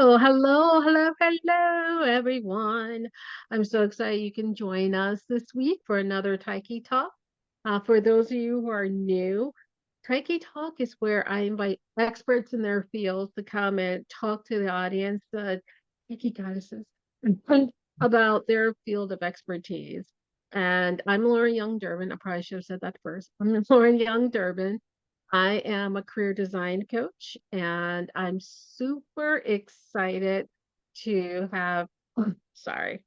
Hello, everyone. I'm so excited you can join us this week for another Tyche Talk. For those of you who are new, Tyche Talk is where I invite experts in their fields to come and talk to the audience, the Tyche goddesses, about their field of expertise. And I'm Lauren Young Durbin. I probably should have said that first. I'm Lauren Young Durbin. I am a career design coach, and I'm super excited to have, sorry,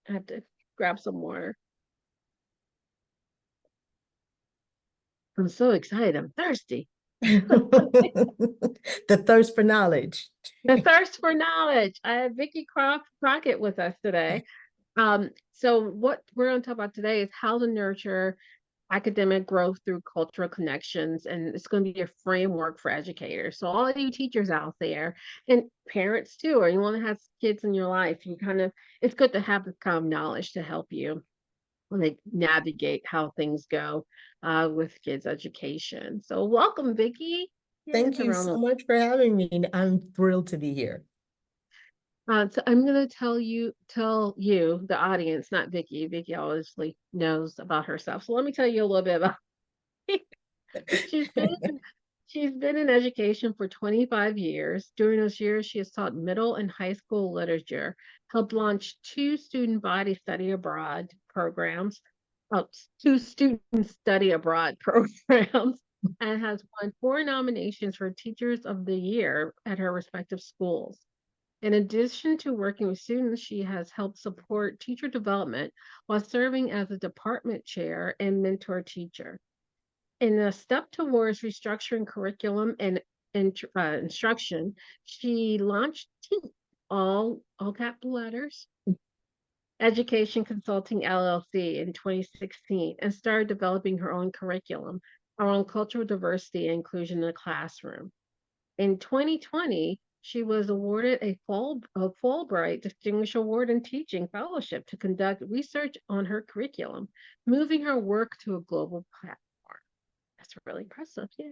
I have to grab some water. I'm so excited. I'm thirsty. The thirst for knowledge. The thirst for knowledge. I have Vickie Crockett with us today. So what we're going to talk about today is how to nurture academic growth through cultural connections, and it's going to be a framework for educators. So all of you teachers out there and parents too, or anyone that has kids in your life, it's good to have this kind of knowledge to help you like navigate how things go with kids education. So welcome, Vickie. Thank you so much for having me. I'm thrilled to be here. So I'm going to tell you, the audience, not Vickie. Vickie obviously knows about herself. So let me tell you a little bit about she's been in education for 25 years. During those years, she has taught middle and high school literature, helped launch 2 student body study abroad programs, 2 student study abroad programs, and has won 4 nominations for Teachers of the Year at her respective schools. In addition to working with students, she has helped support teacher development while serving as a department chair and mentor teacher. In a step towards restructuring curriculum and instruction, she launched TEAC, all capital letters, Education Consulting LLC in 2016, and started developing her own curriculum around cultural diversity and inclusion in the classroom. In 2020, she was awarded a Fulbright Distinguished Award in Teaching Fellowship to conduct research on her curriculum, moving her work to a global platform. That's really impressive. Yeah.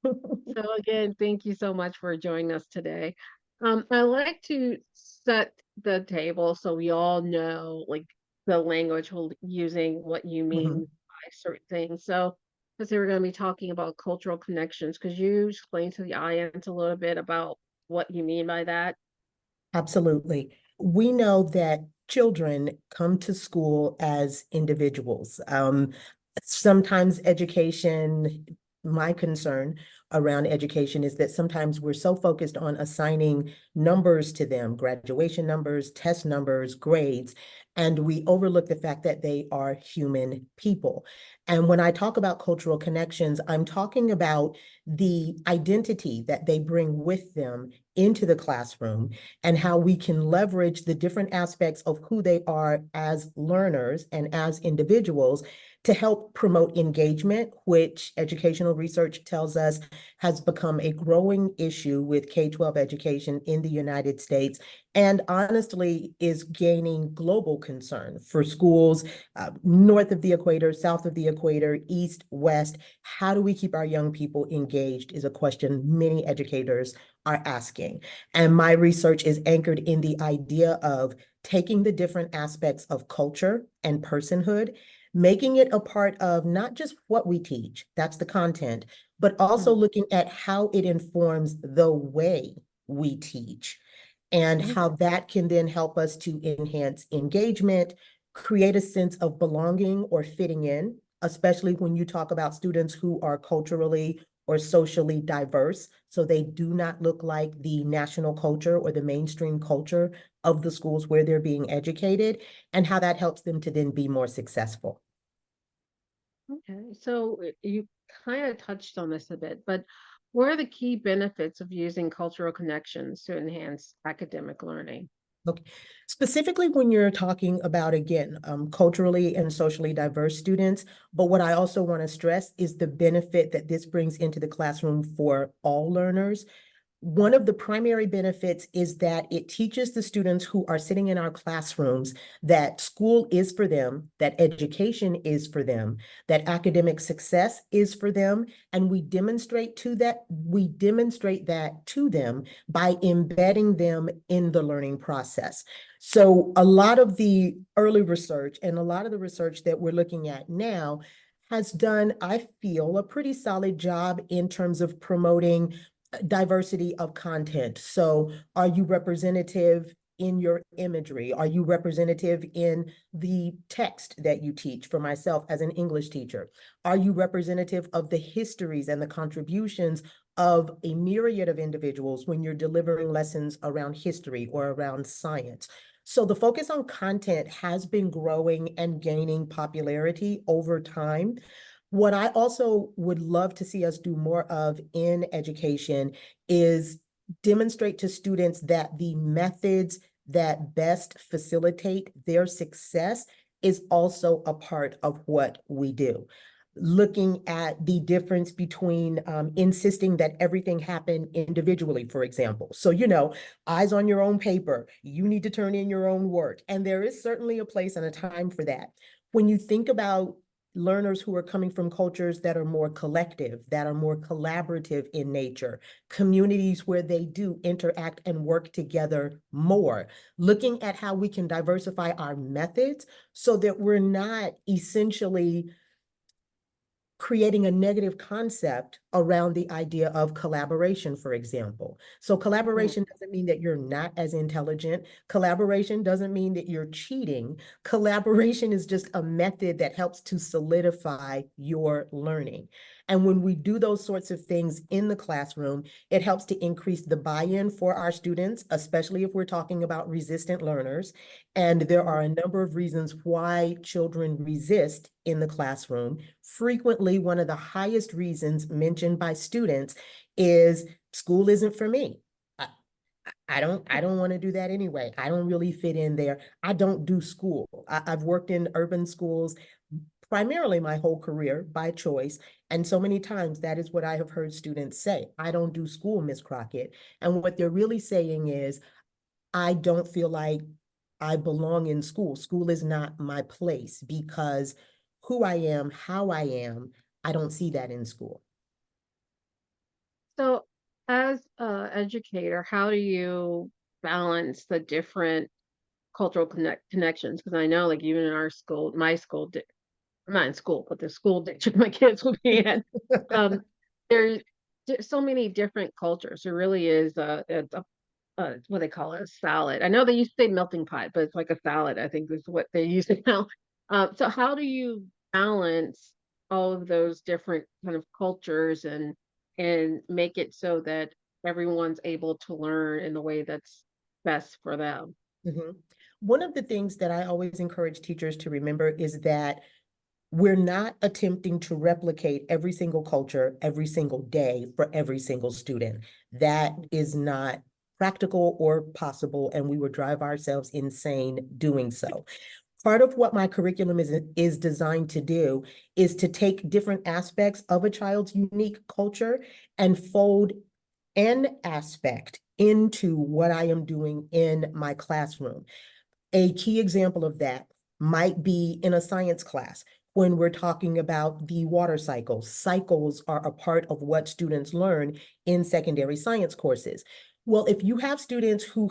So again, thank you so much for joining us today. I like to set the table so we all know like the language we're using, what you mean by certain things. So because we're going to be talking about cultural connections, because you explain to the audience a little bit about what you mean by that. Absolutely. We know that children come to school as individuals. Sometimes education, my concern around education is that sometimes we're so focused on assigning numbers to them, graduation numbers, test numbers, grades, and we overlook the fact that they are human people. And when I talk about cultural connections, I'm talking about the identity that they bring with them into the classroom and how we can leverage the different aspects of who they are as learners and as individuals to help promote engagement, which educational research tells us has become a growing issue with K-12 education in the United States, and honestly is gaining global concern for schools north of the equator, south of the equator, east, west. How do we keep our young people engaged is a question many educators are asking. And my research is anchored in the idea of taking the different aspects of culture and personhood, making it a part of not just what we teach, that's the content, but also looking at how it informs the way we teach and how that can then help us to enhance engagement, create a sense of belonging or fitting in, especially when you talk about students who are culturally or socially diverse, so they do not look like the national culture or the mainstream culture of the schools where they're being educated, and how that helps them to then be more successful. Okay, so you kind of touched on this a bit, but what are the key benefits of using cultural connections to enhance academic learning? Okay. Specifically when you're talking about, again, culturally and socially diverse students, but what I also want to stress is the benefit that this brings into the classroom for all learners. One of the primary benefits is that it teaches the students who are sitting in our classrooms that school is for them, that education is for them, that academic success is for them, and we demonstrate that to them by embedding them in the learning process. So a lot of the early research and a lot of the research that we're looking at now has done, I feel, a pretty solid job in terms of promoting diversity of content. So are you representative in your imagery? Are you representative in the text that you teach? For myself as an English teacher, are you representative of the histories and the contributions of a myriad of individuals when you're delivering lessons around history or around science? So the focus on content has been growing and gaining popularity over time. What I also would love to see us do more of in education is demonstrate to students that the methods that best facilitate their success is also a part of what we do. Looking at the difference between insisting that everything happen individually, for example. So, eyes on your own paper, you need to turn in your own work. And there is certainly a place and a time for that. When you think about learners who are coming from cultures that are more collective, that are more collaborative in nature, communities where they do interact and work together more, looking at how we can diversify our methods so that we're not essentially creating a negative concept around the idea of collaboration, for example. So collaboration doesn't mean that you're not as intelligent. Collaboration doesn't mean that you're cheating. Collaboration is just a method that helps to solidify your learning. And when we do those sorts of things in the classroom, it helps to increase the buy-in for our students, especially if we're talking about resistant learners. And there are a number of reasons why children resist in the classroom. Frequently, one of the highest reasons mentioned by students is school isn't for me. I don't want to do that anyway. I don't really fit in there. I don't do school. I've worked in urban schools primarily my whole career by choice. And so many times that is what I have heard students say. I don't do school, Miss Crockett. And what they're really saying is, I don't feel like I belong in school. School is not my place because who I am, how I don't see that in school. So, as an educator, how do you balance the different cultural connections? Because I know, like, even in our school, my school, I'm not in school, but the school district my kids will be in, um, there's so many different cultures. There really is what they call it, a salad. I know they used to say melting pot, but it's like a salad, I think is what they use it now. So how do you balance all of those different kind of cultures and make it so that everyone's able to learn in the way that's best for them? Mhm. One of the things that I always encourage teachers to remember is that we're not attempting to replicate every single culture every single day for every single student. That is not practical or possible, and we would drive ourselves insane doing so. Part of what my curriculum is designed to do is to take different aspects of a child's unique culture and fold an aspect into what I am doing in my classroom. A key example of that might be in a science class when we're talking about the water cycle. Cycles are a part of what students learn in secondary science courses. Well, if you have students who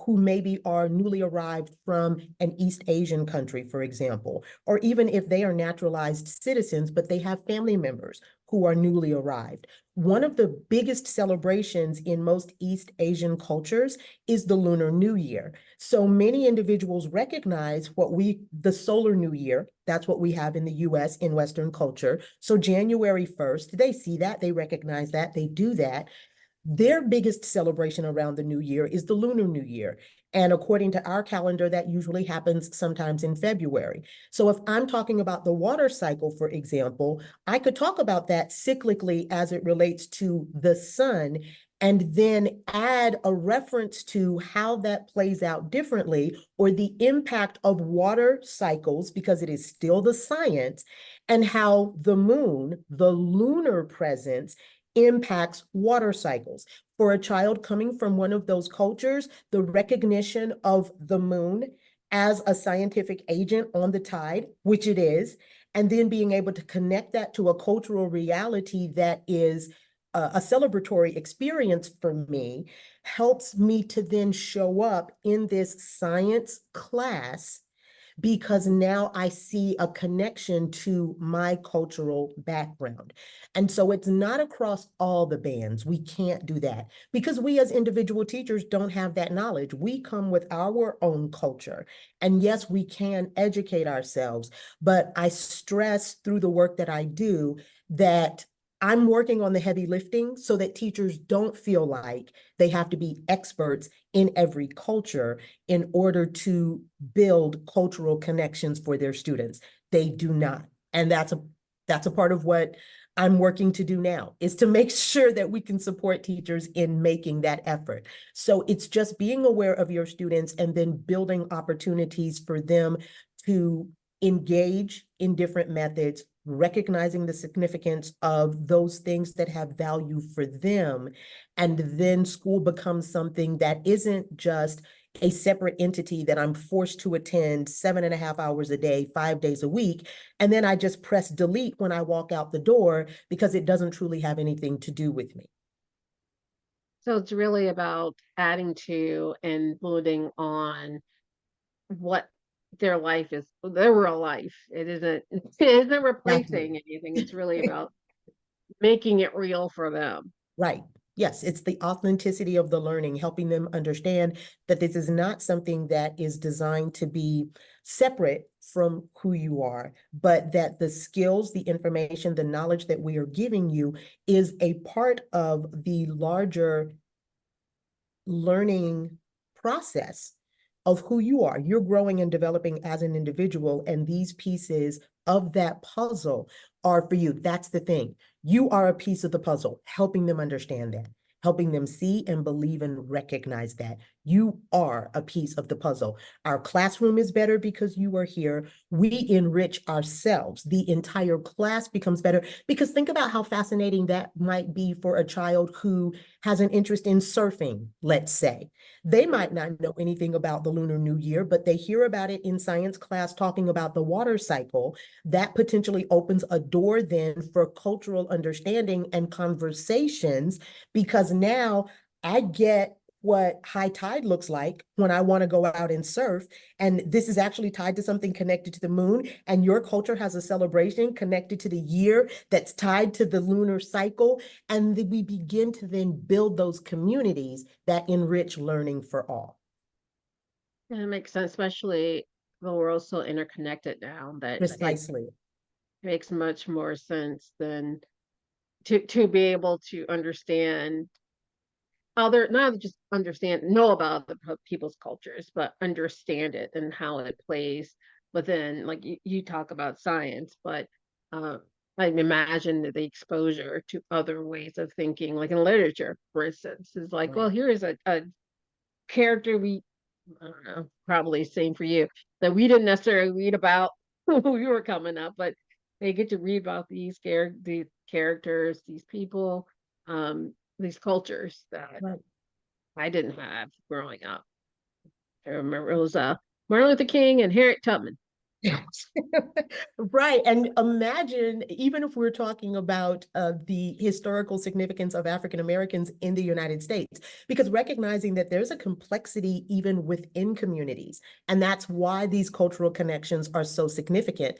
maybe are newly arrived from an East Asian country, for example, or even if they are naturalized citizens, but they have family members who are newly arrived, one of the biggest celebrations in most East Asian cultures is the Lunar New Year. So many individuals recognize the solar new year, that's what we have in the US in Western culture. So January 1st, they see that, they recognize that, they do that. Their biggest celebration around the new year is the Lunar New Year. And according to our calendar, that usually happens sometimes in February. So if I'm talking about the water cycle, for example, I could talk about that cyclically as it relates to the sun, and then add a reference to how that plays out differently, or the impact of water cycles, because it is still the science, and how the moon, the lunar presence, impacts water cycles. For a child coming from one of those cultures, the recognition of the moon as a scientific agent on the tide, which it is, and then being able to connect that to a cultural reality that is a celebratory experience for me, helps me to then show up in this science class because now I see a connection to my cultural background. And so it's not across all the bands. We can't do that because we as individual teachers don't have that knowledge. We come with our own culture. And yes, we can educate ourselves, but I stress through the work that I do that I'm working on the heavy lifting so that teachers don't feel like they have to be experts in every culture in order to build cultural connections for their students. They do not. And that's a part of what I'm working to do now, is to make sure that we can support teachers in making that effort. So it's just being aware of your students and then building opportunities for them to engage in different methods, recognizing the significance of those things that have value for them. And then school becomes something that isn't just a separate entity that I'm forced to attend 7.5 hours a day, 5 days a week. And then I just press delete when I walk out the door because it doesn't truly have anything to do with me. So it's really about adding to and building on what their life is, their real life. It isn't it isn't Exactly. replacing anything. It's really about making it real for them. Right. Yes, it's the authenticity of the learning, helping them understand that this is not something that is designed to be separate from who you are, but that the skills, the information, the knowledge that we are giving you is a part of the larger learning process of who you are. You're growing and developing as an individual, and these pieces of that puzzle are for you. That's the thing. You are a piece of the puzzle, helping them understand that, helping them see and believe and recognize that you are a piece of the puzzle. Our classroom is better because you are here. We enrich ourselves. The entire class becomes better because think about how fascinating that might be for a child who has an interest in surfing, let's say. They might not know anything about the Lunar New Year, but they hear about it in science class talking about the water cycle. That potentially opens a door then for cultural understanding and conversations because now I get what high tide looks like when I want to go out and surf. And this is actually tied to something connected to the moon. And your culture has a celebration connected to the year that's tied to the lunar cycle. And we begin to then build those communities that enrich learning for all. And it makes sense, especially the world's so interconnected now that it Precisely. makes much more sense than to be able to understand other, not just understand, know about the people's cultures, but understand it and how it plays within, like you talk about science, but uh, I imagine that the exposure to other ways of thinking, like in literature, for instance, is like, well, Right. here is a character we, I don't know, probably same for you, that we didn't necessarily read about when we were coming up, but they get to read about these characters, these people, these cultures that Right. I didn't have growing up. I remember it was Martin Luther King and Harriet Tubman. Right. And imagine, even if we're talking about the historical significance of African Americans in the United States, because recognizing that there's a complexity even within communities. And that's why these cultural connections are so significant.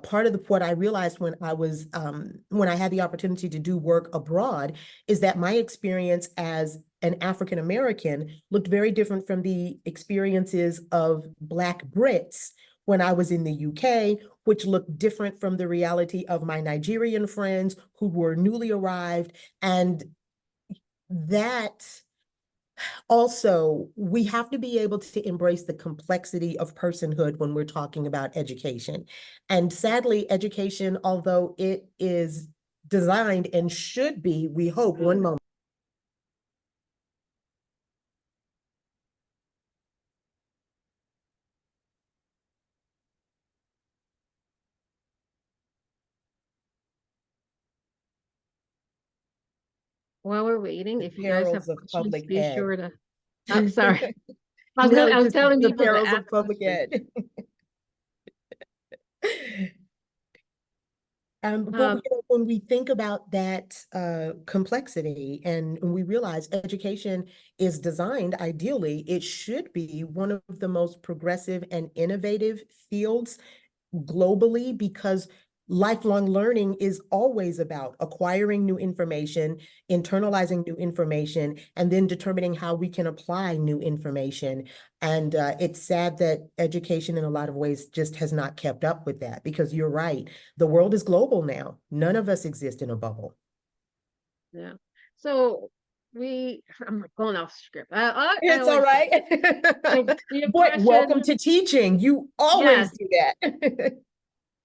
Part of what I realized when when I had the opportunity to do work abroad is that my experience as an African American looked very different from the experiences of Black Brits when I was in the UK, which looked different from the reality of my Nigerian friends who were newly arrived. And that also, we have to be able to embrace the complexity of personhood when we're talking about education. And sadly, education, although it is designed and should be, we hope, one moment. while we're waiting, The if you guys have perils of questions, public be ed. sure to, oh, sorry. No, I was just telling the people to perils ask of public questions. ed. But Um, when we think about that complexity and we realize education is designed, ideally, it should be one of the most progressive and innovative fields globally, because lifelong learning is always about acquiring new information, internalizing new information, and then determining how we can apply new information. And it's sad that education in a lot of ways just has not kept up with that, because you're right, the world is global now. None of us exist in a bubble. yeah. So I'm going off script. I It's all always right. you have But welcome questions. to teaching. You always Yes. do that.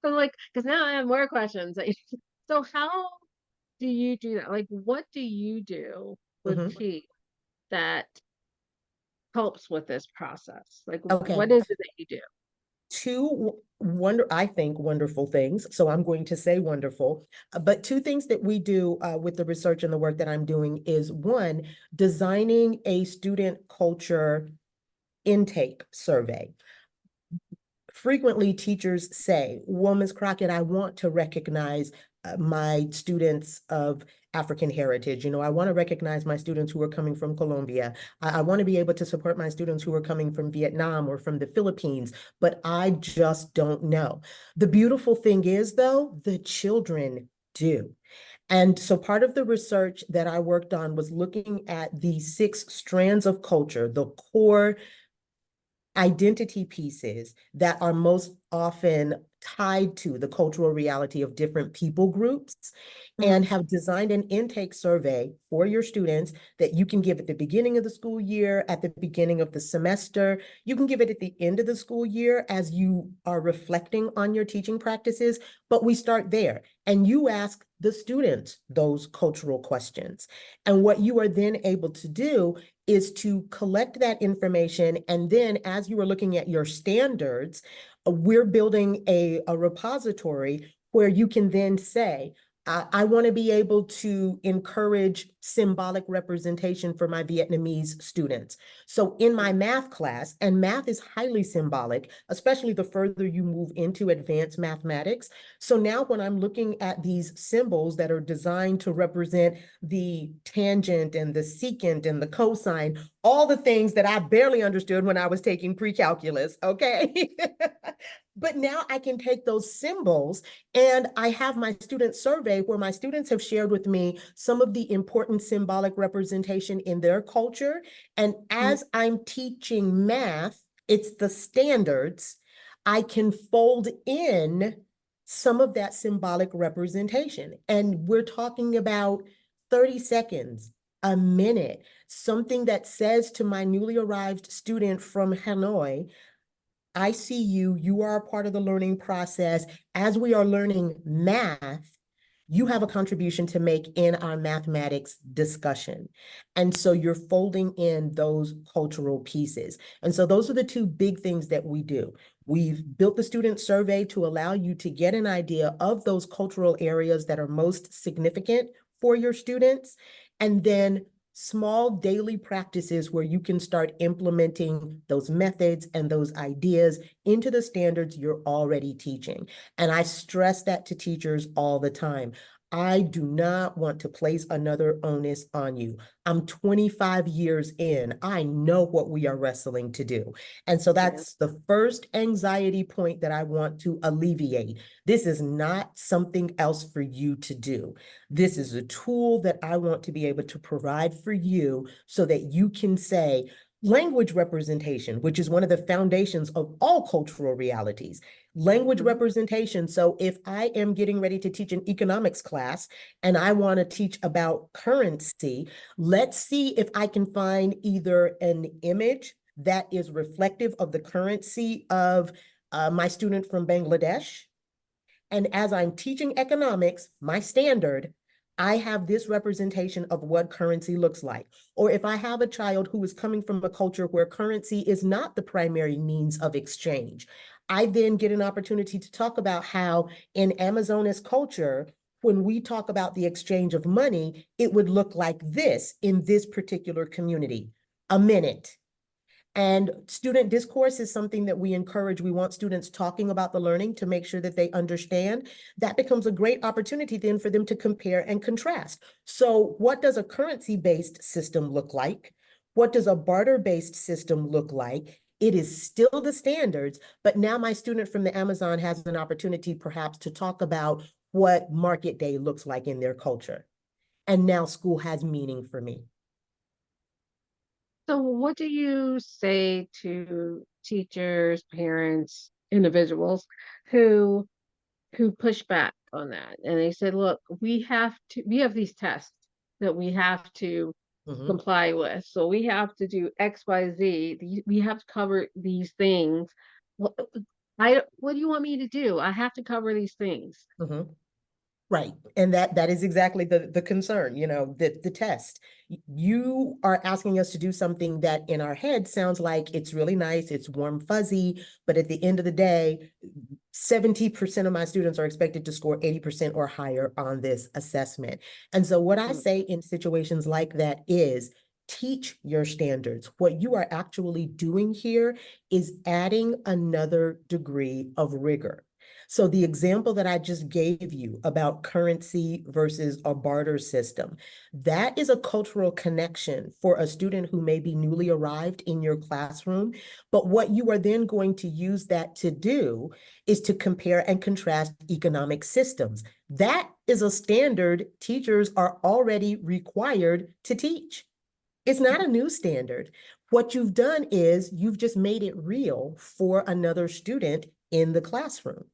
So like, because now I have more questions. So how do you do that? Like, what do you do with Mhm. P that helps with this process? Like, Okay. what is it that you do? I think wonderful things. So I'm going to say wonderful. But two things that we do with the research and the work that I'm doing is, one, designing a student culture intake survey. Frequently, teachers say, well, Ms. Crockett, I want to recognize my students of African heritage. You know, I want to recognize my students who are coming from Colombia. I want to be able to support my students who are coming from Vietnam or from the Philippines, but I just don't know. The beautiful thing is, though, the children do. And so part of the research that I worked on was looking at the 6 strands of culture, the core identity pieces that are most often tied to the cultural reality of different people groups, Mhm. and have designed an intake survey for your students that you can give at the beginning of the school year, at the beginning of the semester. You can give it at the end of the school year as you are reflecting on your teaching practices, but we start there. And you ask the students those cultural questions. And what you are then able to do is to collect that information. And then as you are looking at your standards, we're building a repository where you can then say, I want to be able to encourage symbolic representation for my Vietnamese students. So in my math class, and math is highly symbolic, especially the further you move into advanced mathematics. So now when I'm looking at these symbols that are designed to represent the tangent and the secant and the cosine, all the things that I barely understood when I was taking pre-calculus, okay? But now I can take those symbols, and I have my student survey where my students have shared with me some of the important symbolic representation in their culture. And Mhm. as I'm teaching math, it's the standards, I can fold in some of that symbolic representation. And we're talking about 30 seconds, a minute, something that says to my newly arrived student from Hanoi, I see you, you are a part of the learning process. As we are learning math, you have a contribution to make in our mathematics discussion. And so you're folding in those cultural pieces. And so those are the two big things that we do. We've built the student survey to allow you to get an idea of those cultural areas that are most significant for your students. And then small daily practices where you can start implementing those methods and those ideas into the standards you're already teaching. And I stress that to teachers all the time. I do not want to place another onus on you. I'm 25 years in. I know what we are wrestling to do. And so Yeah. that's the first anxiety point that I want to alleviate. This is not something else for you to do. This is a tool that I want to be able to provide for you so that you can say, language representation, which is one of the foundations of all cultural realities. Language Mhm. representation. So if I am getting ready to teach an economics class and I want to teach about currency, let's see if I can find either an image that is reflective of the currency of my student from Bangladesh. And as I'm teaching economics, my standard, I have this representation of what currency looks like. Or if I have a child who is coming from a culture where currency is not the primary means of exchange, I then get an opportunity to talk about how in Amazonas culture, when we talk about the exchange of money, it would look like this in this particular community: a minute. And student discourse is something that we encourage. We want students talking about the learning to make sure that they understand. That becomes a great opportunity then for them to compare and contrast. So what does a currency-based system look like? What does a barter-based system look like? It is still the standards, but now my student from the Amazon has an opportunity perhaps to talk about what market day looks like in their culture. And now school has meaning for me. So what do you say to teachers, parents, individuals who push back on that? And they said, look, we have these tests that we have to Mhm. comply with. So we have to do XYZ. We have to cover these things. What what do you want me to do? I have to cover these things. Mhm. Right. And that is exactly the concern, the test. You are asking us to do something that in our head sounds like it's really nice, it's warm, fuzzy, but at the end of the day, 70% of my students are expected to score 80% or higher on this assessment. And so what I Mm. say in situations like that is teach your standards. What you are actually doing here is adding another degree of rigor. So the example that I just gave you about currency versus a barter system, that is a cultural connection for a student who may be newly arrived in your classroom. But what you are then going to use that to do is to compare and contrast economic systems. That is a standard teachers are already required to teach. It's not a new standard. What you've done is you've just made it real for another student in the classroom.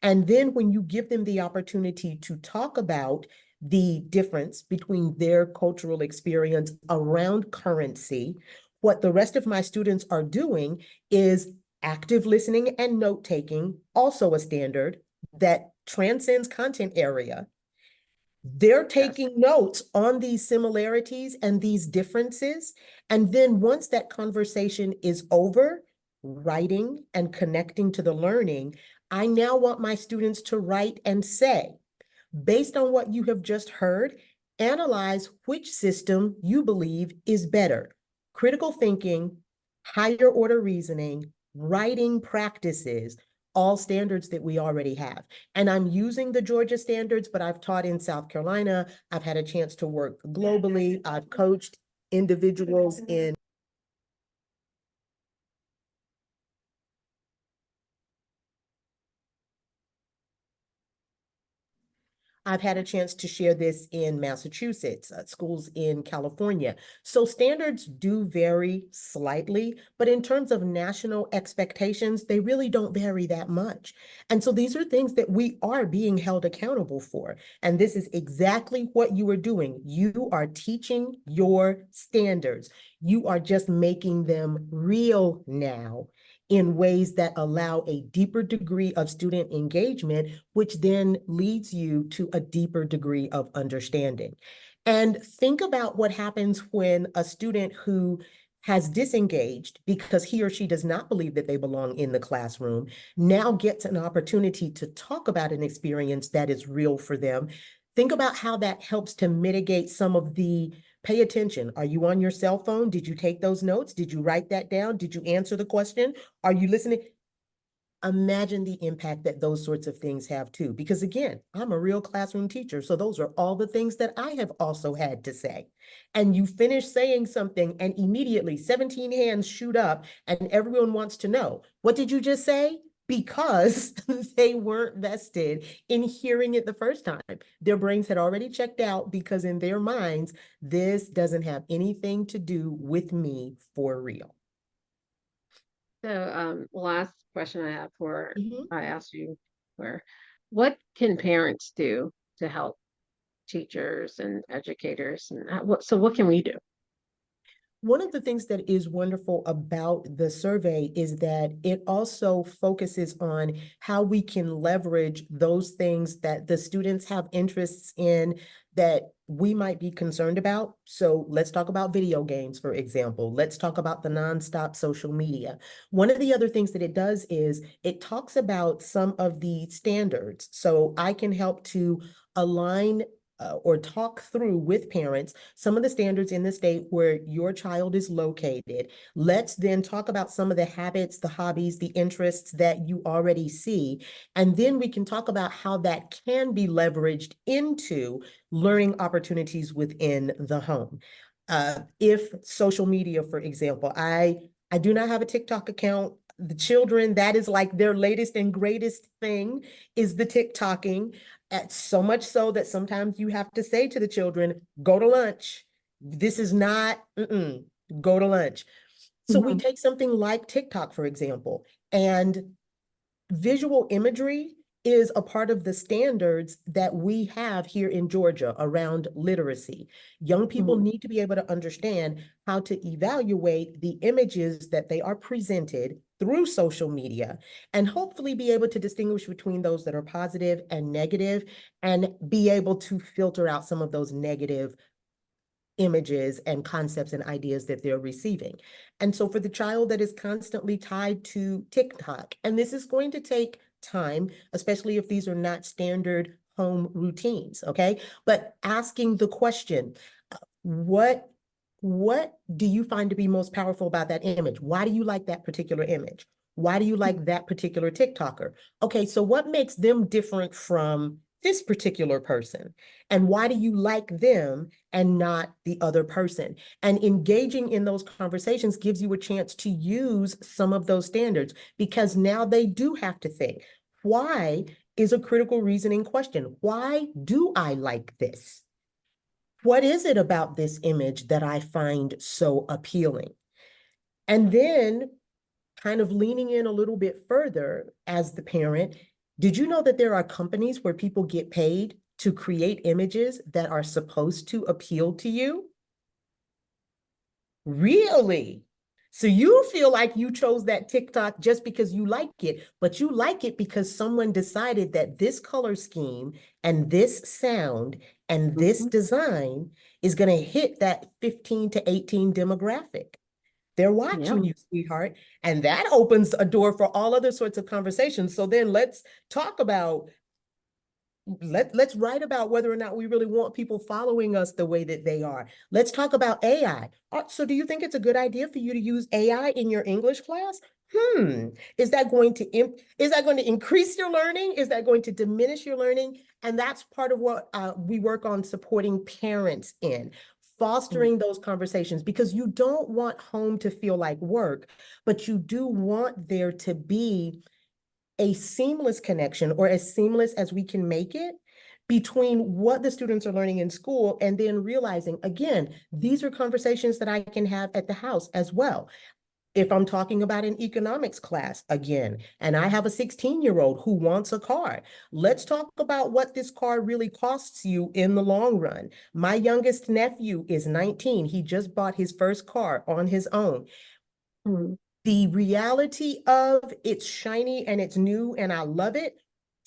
And then when you give them the opportunity to talk about the difference between their cultural experience around currency, what the rest of my students are doing is active listening and note taking, also a standard that transcends content area. They're Yes. taking notes on these similarities and these differences. And then once that conversation is over, writing and connecting to the learning, I now want my students to write and say, based on what you have just heard, analyze which system you believe is better. Critical thinking, higher order reasoning, writing practices, all standards that we already have. And I'm using the Georgia standards, but I've taught in South Carolina. I've had a chance to work globally. I've coached individuals in I've had a chance to share this in Massachusetts, schools in California. So standards do vary slightly, but in terms of national expectations, they really don't vary that much. And so these are things that we are being held accountable for. And this is exactly what you are doing. You are teaching your standards. You are just making them real now in ways that allow a deeper degree of student engagement, which then leads you to a deeper degree of understanding. And think about what happens when a student who has disengaged because he or she does not believe that they belong in the classroom now gets an opportunity to talk about an experience that is real for them. Think about how that helps to mitigate some of the pay attention. Are you on your cell phone? Did you take those notes? Did you write that down? Did you answer the question? Are you listening? Imagine the impact that those sorts of things have too. Because again, I'm a real classroom teacher. So those are all the things that I have also had to say. And you finish saying something and immediately 17 hands shoot up and everyone wants to know, what did you just say? Because they weren't vested in hearing it the first time. Their brains had already checked out because in their minds, this doesn't have anything to do with me for real. So last question I have for Mhm. I asked you for what can parents do to help teachers and educators and what can we do? One of the things that is wonderful about the survey is that it also focuses on how we can leverage those things that the students have interests in that we might be concerned about. So let's talk about video games, for example. Let's talk about the nonstop social media. One of the other things that it does is it talks about some of the standards. So I can help to align or talk through with parents some of the standards in the state where your child is located. Let's then talk about some of the habits, the hobbies, the interests that you already see. And then we can talk about how that can be leveraged into learning opportunities within the home. If social media, for example, I do not have a TikTok account. The children, that is like their latest and greatest thing is the TikToking. So much so that sometimes you have to say to the children, go to lunch. This is not, go to lunch. So we Mhm. take something like TikTok, for example, and visual imagery is a part of the standards that we have here in Georgia around literacy. Young people Mhm. need to be able to understand how to evaluate the images that they are presented through social media and hopefully be able to distinguish between those that are positive and negative and be able to filter out some of those negative images and concepts and ideas that they're receiving. And so for the child that is constantly tied to TikTok, and this is going to take time, especially if these are not standard home routines, okay? But asking the question, what do you find to be most powerful about that image? Why do you like that particular image? Why do you like that particular TikToker? Okay, so what makes them different from this particular person? And why do you like them and not the other person? And engaging in those conversations gives you a chance to use some of those standards because now they do have to think, why is a critical reasoning question? Why do I like this? What is it about this image that I find so appealing? And then kind of leaning in a little bit further as the parent, did you know that there are companies where people get paid to create images that are supposed to appeal to you? Really? So you feel like you chose that TikTok just because you like it, but you like it because someone decided that this color scheme and this sound and this Mhm. design is going to hit that 15 to 18 demographic. They're Yep. watching you, sweetheart. And that opens a door for all other sorts of conversations. So then let's talk about let's write about whether or not we really want people following us the way that they are. Let's talk about AI. So do you think it's a good idea for you to use AI in your English class? Is that going to increase your learning? Is that going to diminish your learning? And that's part of what we work on supporting parents in, Mhm. fostering those conversations, because you don't want home to feel like work, but you do want there to be a seamless connection, or as seamless as we can make it, between what the students are learning in school and then realizing, again, these are conversations that I can have at the house as well. If I'm talking about an economics class again, and I have a 16-year-old who wants a car, let's talk about what this car really costs you in the long run. My youngest nephew is 19. He just bought his first car on his own. Mhm. The reality of it's shiny and it's new and I love it,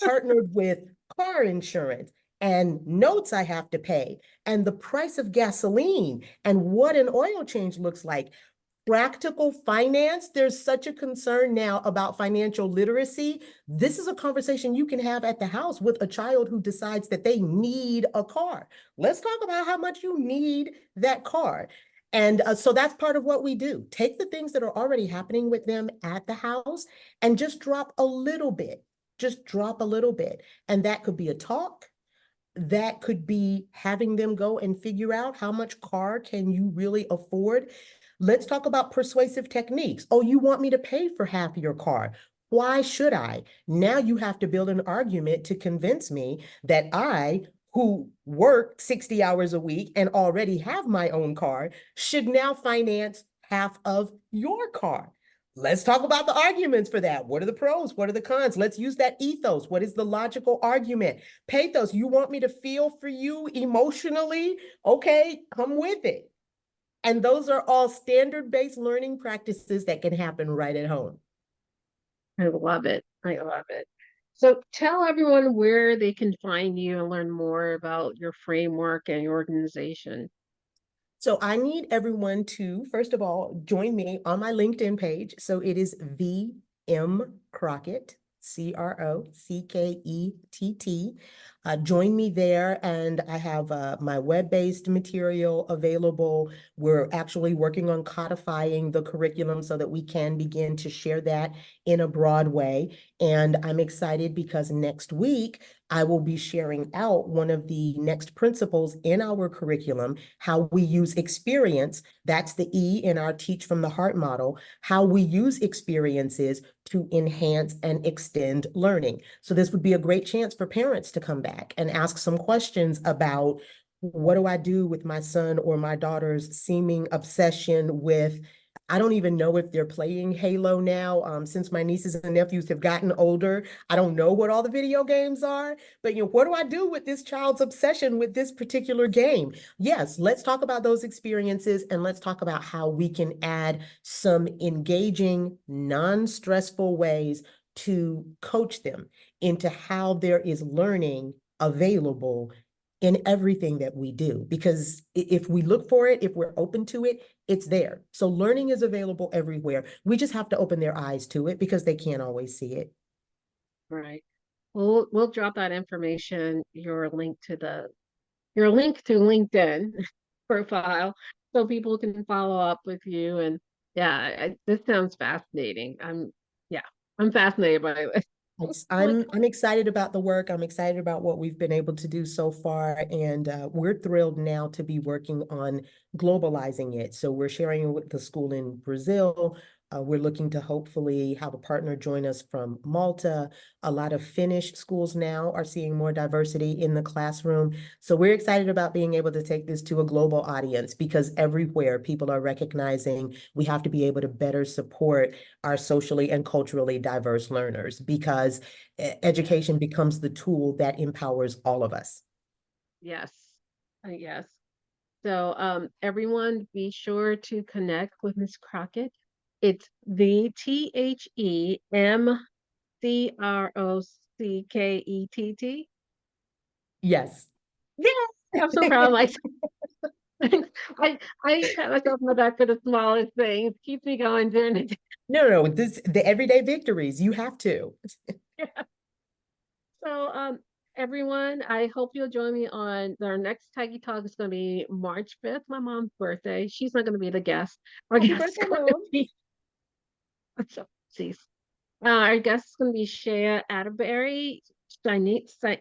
partnered with car insurance and notes I have to pay and the price of gasoline and what an oil change looks like. Practical finance, there's such a concern now about financial literacy. This is a conversation you can have at the house with a child who decides that they need a car. Let's talk about how much you need that car. And so that's part of what we do. Take the things that are already happening with them at the house and just drop a little bit. Just drop a little bit. And that could be a talk. That could be having them go and figure out how much car can you really afford. Let's talk about persuasive techniques. Oh, you want me to pay for half your car? Why should I? Now you have to build an argument to convince me that I, who work 60 hours a week and already have my own car, should now finance half of your car. Let's talk about the arguments for that. What are the pros? What are the cons? Let's use that ethos. What is the logical argument? Pathos, you want me to feel for you emotionally? Okay, come with it. And those are all standard-based learning practices that can happen right at home. I love it. I love it. So tell everyone where they can find you and learn more about your framework and your organization. So I need everyone to, first of all, join me on my LinkedIn page. So it is VM Crockett, Crockett. Join me there, and I have my web-based material available. We're actually working on codifying the curriculum so that we can begin to share that in a broad way. And I'm excited because next week I will be sharing out one of the next principles in our curriculum, how we use experience. That's the E in our Teach from the Heart model, how we use experiences to enhance and extend learning. So this would be a great chance for parents to come back and ask some questions about, what do I do with my son or my daughter's seeming obsession with, I don't even know if they're playing Halo now. Since my nieces and nephews have gotten older, I don't know what all the video games are, but what do I do with this child's obsession with this particular game? Yes, let's talk about those experiences, and let's talk about how we can add some engaging, non-stressful ways to coach them into how there is learning available in everything that we do. Because if we look for it, if we're open to it, it's there. So learning is available everywhere. We just have to open their eyes to it because they can't always see it. Right. We'll drop that information, your link to LinkedIn profile so people can follow up with you. And yeah, this sounds fascinating. Yeah, I'm fascinated by it. Like, I'm excited about the work. I'm excited about what we've been able to do so far, and we're thrilled now to be working on globalizing it. So we're sharing it with the school in Brazil. We're looking to hopefully have a partner join us from Malta. A lot of Finnish schools now are seeing more diversity in the classroom. So we're excited about being able to take this to a global audience, because everywhere people are recognizing we have to be able to better support our socially and culturally diverse learners, because yeah, education becomes the tool that empowers all of us. yes, yes. So, everyone, be sure to connect with Miss Crockett. It's the 𝐻EMCROCKETT. Yes. Yes, I'm so proud of myself. I pat myself on the back for the smallest things. Keeps me going during the day. No, the everyday victories, you have to. So, everyone, I hope you'll join me on our next Tyche Talk. Is going to be March 5th, my mom's birthday. She's not going to be the guest. Our Happy guest is birthday, going to Mom. be, so, jeez. Our guest is going to be Shea Atterbury, Shinesinka,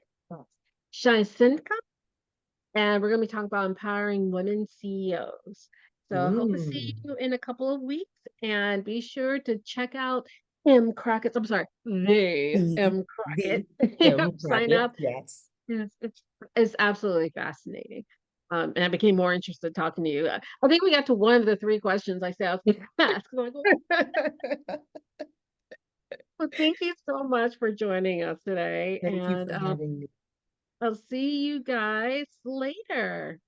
and we're going to be talking about empowering women CEOs. So, hope to see Mm. you in a couple of weeks, and be sure to check out M. Crockett's. I'm sorry, the The M. Crockett. the M Sign bracket, up. yes. Yes, it's absolutely fascinating. And I became more interested talking to you. I think we got to one of the three questions I said I was going to ask. I'm like, well, thank you so much for joining us today, Thank you and for having me. I'll see you guys later.